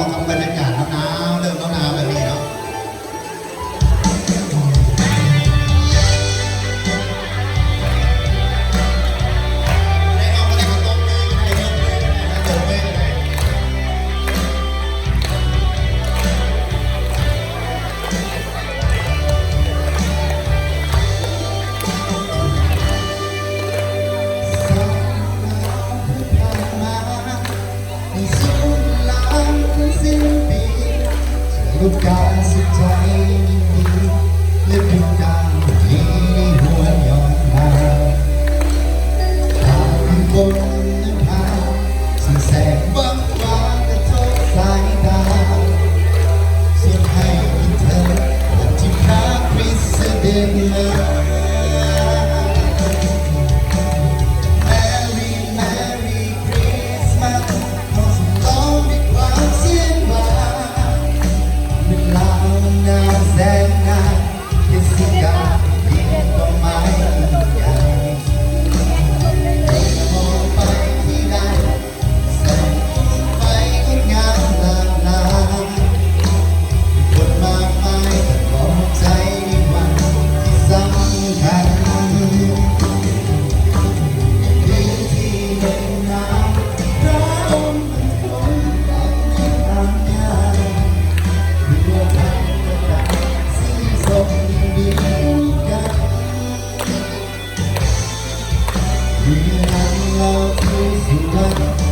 ะกับบรรยากาศหนาวๆเริ่มหนาวๆแบบนี้เนาะลูกกาสุดใจดีและเป็นการที่หัวย้อนมาทางบนนิพพานสิ่งแสงวังวางกระทบสายตาส่วนให้เธอวันที่พระคริสต์เสด็จมา Merry Merry Christmas ขอส่งต่อด้วยความเสียงหวานลาวนาแสงงามเทศกาลยิ่งกว่าไม้ใหญ่มองไปที่ใดแสงไฟงดงามหลากหลายคนมากมายขอใจในวันที่สำคัญพื้นที่แห่งน้ำพระองค์เป็นคนดังในทางงานเพื่อทำกระดาษสีส้มดีกันเมื่อนั้นเราคือสุวรรณ